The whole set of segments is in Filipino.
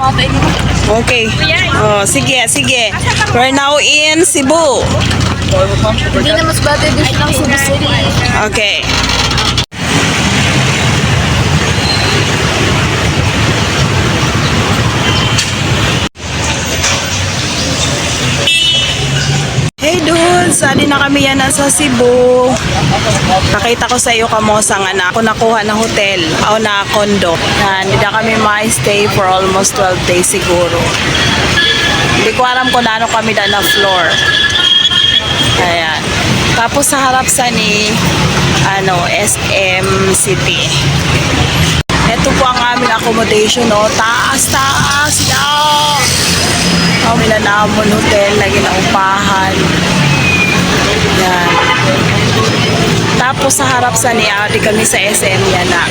Okay. Oh, sige, sige. We're now in Cebu. Hindi na mas bate dish ng Cebu City. Okay. Hey dudes, adi na kami yan sa Cebu. Nakita ko sa iyo kamosa nga na ako nakuha na hotel o na condo. Hindi na kami ma-stay for almost 12 days siguro. Hindi ko alam kung ano kami na floor. Ayan. Tapos sa harap sa ni SM City. Ito po ang aming accommodation, no? Taas daw. Kami na namon hotel na ginaupahan. Yan. Tapos sa harap sa ni adi kami sa SM yan na.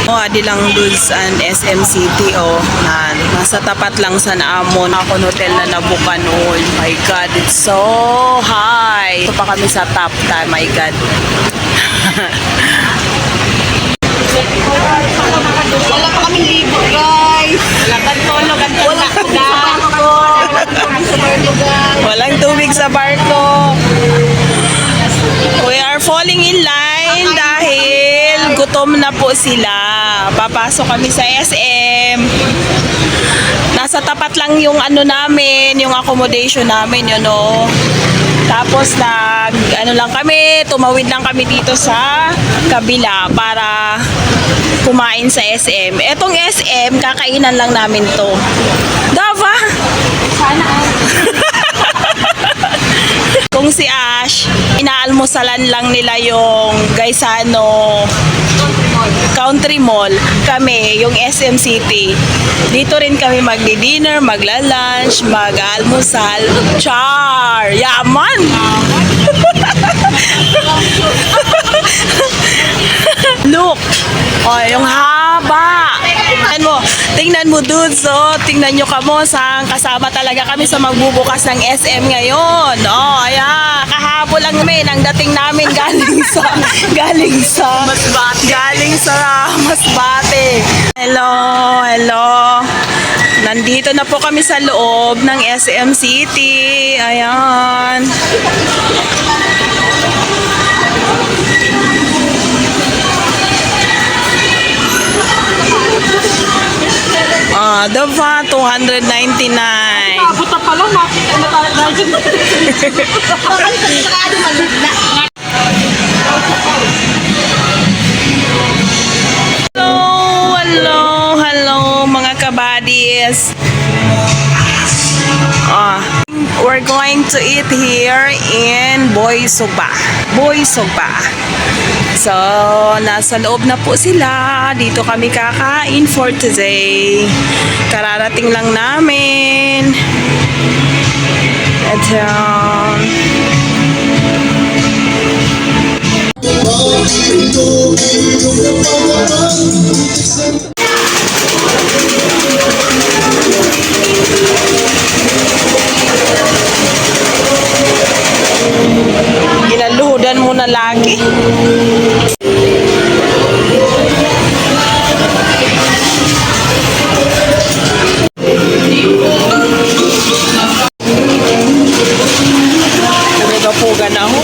Adi lang dudes and SM City nasa tapat lang sa naamon ako hotel na nabukan. Oh my god, it's so high. Ito pa kami sa top time, my god. Wala pa kaming libo, guys. Wala kang tulog at walang tubig sa barko. We are falling in line dahil gutom na po sila. Papasok kami sa SM. Nasa tapat lang yung namin, yung accommodation namin, Tapos lang kami, tumawid lang kami dito sa kabila para kumain sa SM. Etong SM, kakainan lang namin to. Dava! Sana Kung si Ash, inaalmusalan lang nila yung Gaisano Country Mall. Kami, yung SM City. Dito rin kami magdi-dinner, magla-lunch, mag-almusal. Char! Yaman! Look! Oh, yung haba! Tingnan mo dudes, tingnan nyo kamo kasama talaga kami sa magbubukas ng SM ngayon. Oh, ayan, kahabol lang kami nang dating namin galing sa Masbate. Hello. Nandito na po kami sa loob ng SM City. Ayan. Dava, 299. buta pa lang, Hello mga kabadis. We're going to eat here in Boy Sugba. So, nasa loob na po sila. Dito kami kakain for today. Kararating lang namin. Ito. Ginaluhudan mo na lagi. Nagapugan na ako.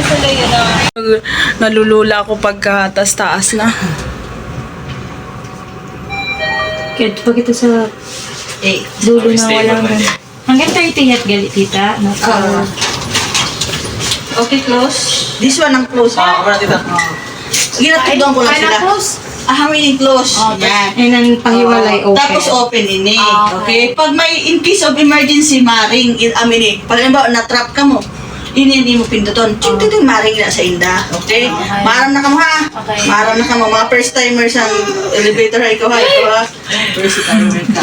sila yun na. Nalulula ako pagka taas na. Kaya pag ito sa dulo na walang... Hanggang 30 at gali, tita. No? Okay, close. This one ang close. Wala tita. Ginatudong ko lang sila. Hangin close. Yan. And then pahiwalay open. Tapos open ini. Okay? Pag may in case of emergency, maring, pag halimbawa na-trap ka mo, hindi mo pinduton. Ting maring na sa inda. Okay? Maram na ka mo ha. Maram na ka mo. Mga first timers ang elevator ha. Ikaw ha. First timer ka.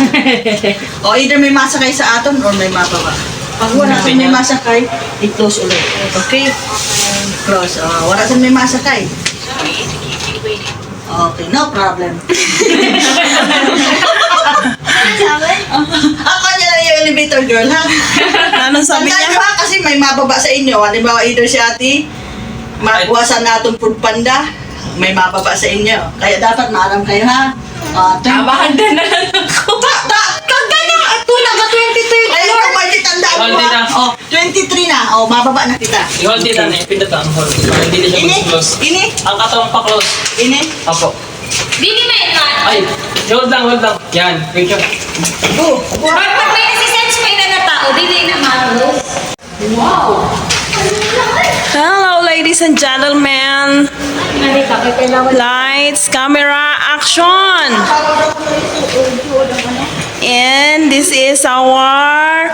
O either may masakay sa aton or may mababa. Pag wala kang may masakay, i-close ulit. Okay? Close. Wala kang may masakay. Okay, no problem. Ako niya lang yung elevator girl, ha? Anong sabi Tandaan niya? niyo ha, kasi may mababa sa inyo. Halimbawa, either si ate, makuwasan natong food panda, may mababa sa inyo. Kaya dapat maaram kayo, ha? Abahanda na lang ako. Kagay na! Ito na, 23. Kaya ikaw, may tandaan mo, Hold it ha? na. 23 na. mababa na kita. I-hold tita na. Ipindot ang hold. Para hindi na siya Ini? mag-close. Ini? Ang katawang pa-close. Ini? Apo. Dini may man. Ay, hold lang, hold lang. Yan, picture. Go! Pag may assistance pa na tao, dini na malos. Wow. Hello, ladies and gentlemen. Narita, kaya kailangan Lights, camera, action! And this is our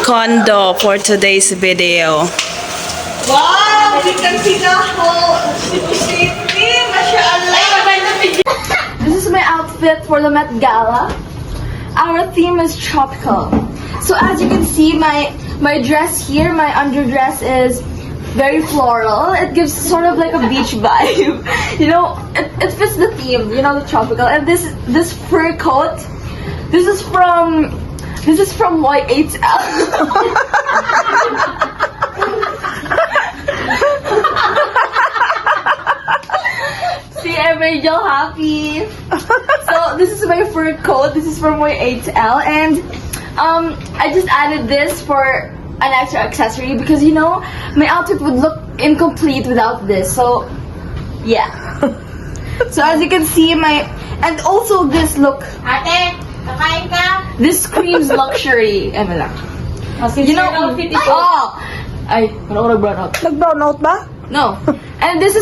condo for today's video. Wow! Kitang-kita ko! City! Mashallah! This is my outfit for the Met Gala. Our theme is tropical. So as you can see, my dress here, my underdress is very floral. It gives sort of like a beach vibe. You know, it fits the theme, you know, the tropical. And this fur coat, this is from Y8L. See, I made y'all happy. So this is my fur coat. This is from Y8L, and I just added this for an extra accessory because you know my outfit would look incomplete without this. So yeah. So as you can see, and also this look. Ate, kakain ka? This screams luxury. Emila. You know, ay, ano brown out? Nag-brown out ba? No. And this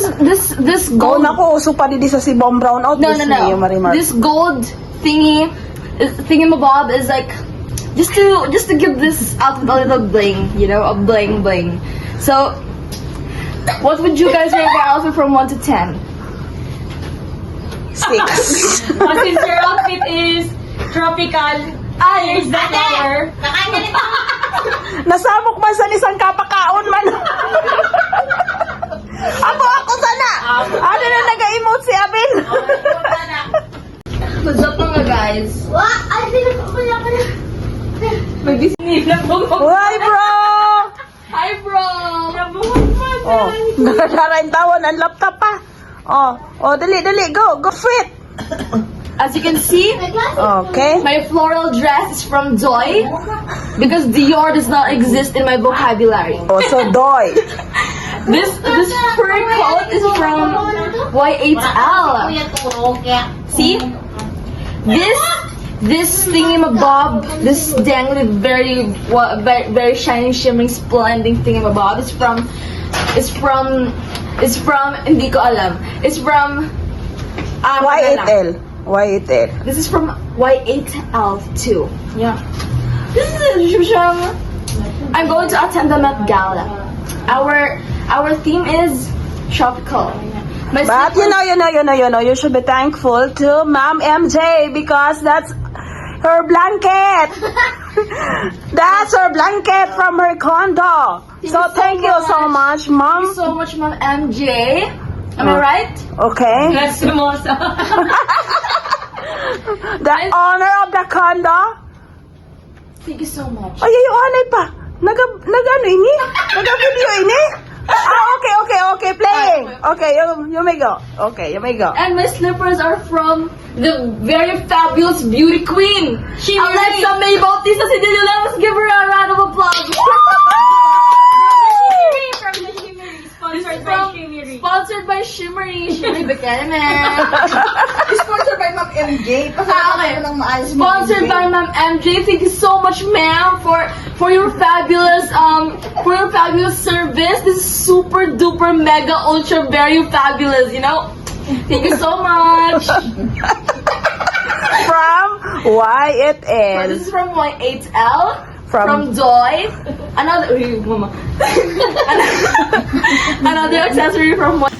Gold gold. ako, uso pa di sa Sibong brown out. No, Gusto no, niyo, no. Marimar. This gold thingamabob is like just to give this outfit a little bling, you know, a bling bling. So, what would you guys rate my outfit from 1 to 10? 6. Since your outfit is tropical, here's the flower. Kakain ka nito. Nasamok man sa isang kapakaon man. Ako sana. Ano na nag-emote si Abin? What's up mga guys? Hi, bro! Hi bro! Oh, nakakarain tawon ang laptop pa. Oh, dali, go fit. As you can see, Okay. my floral dress is from Joy because Dior does not exist in my vocabulary. Oh, so doy. This fur coat is from Y8L. See? This thingamabob, this dangly, very shiny, shimmering, splendid thingamabob is from, hindi ko alam. It's from, Y8L. Y8L. This is from Y8L too. Yeah. This is I'm going to attend the Met Gala. Our theme is tropical. My But you should be thankful to Ma'am MJ because that's her blanket. That's her blanket from her condo. So thank you so much, Thank you Mom. so much, Ma'am MJ. Am I right? Okay. That's sumosa. The owner of the condo. Thank you so much. Ay, yung anay pa. Nag-ano ini? Nag-video ini? Okay, playing. Okay, you may go. Okay, you may go. And my slippers are from the very fabulous beauty queen, Alexa May Bautista Cedillo. Let's give her a round of applause. From the Shimmery, sponsored shimmery bikini. Sponsored by Ma'am MJ. Okay. Ng maayos Sponsored by Ma'am MJ. Thank you so much, ma'am, for your fabulous service. This is super duper mega ultra very fabulous. You know. Thank you so much. From YFL. This is from my 8L. From- From Joy. Another mama. Another accessory from my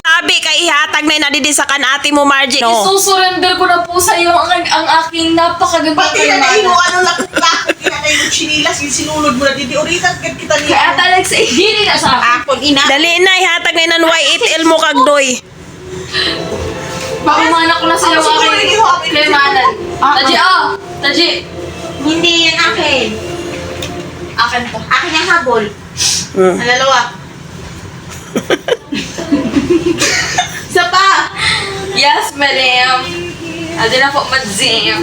Sabi kay ihatag na nadidisakan ate mo, Margie. No. Isusurrender ko na po sa iyo ang aking napakagandang Pati na kayamanan. mo, ano lakot-lakot, kinakain yung chinilas, sinulod mo na dito. Oritas, kita niya. Kaya Alex, Dili na sa akin. Akon, ina. Dali na, ihatag na ng Y8L mo kagdoy. Pakumanak ko na sa iyo ang aking kayamanan. Taji, Taji. Hindi yan akin. Akin to. Akin yung habol. Mm. Ang dalawa. Isa pa. Yes, madam. Adi na po, madam.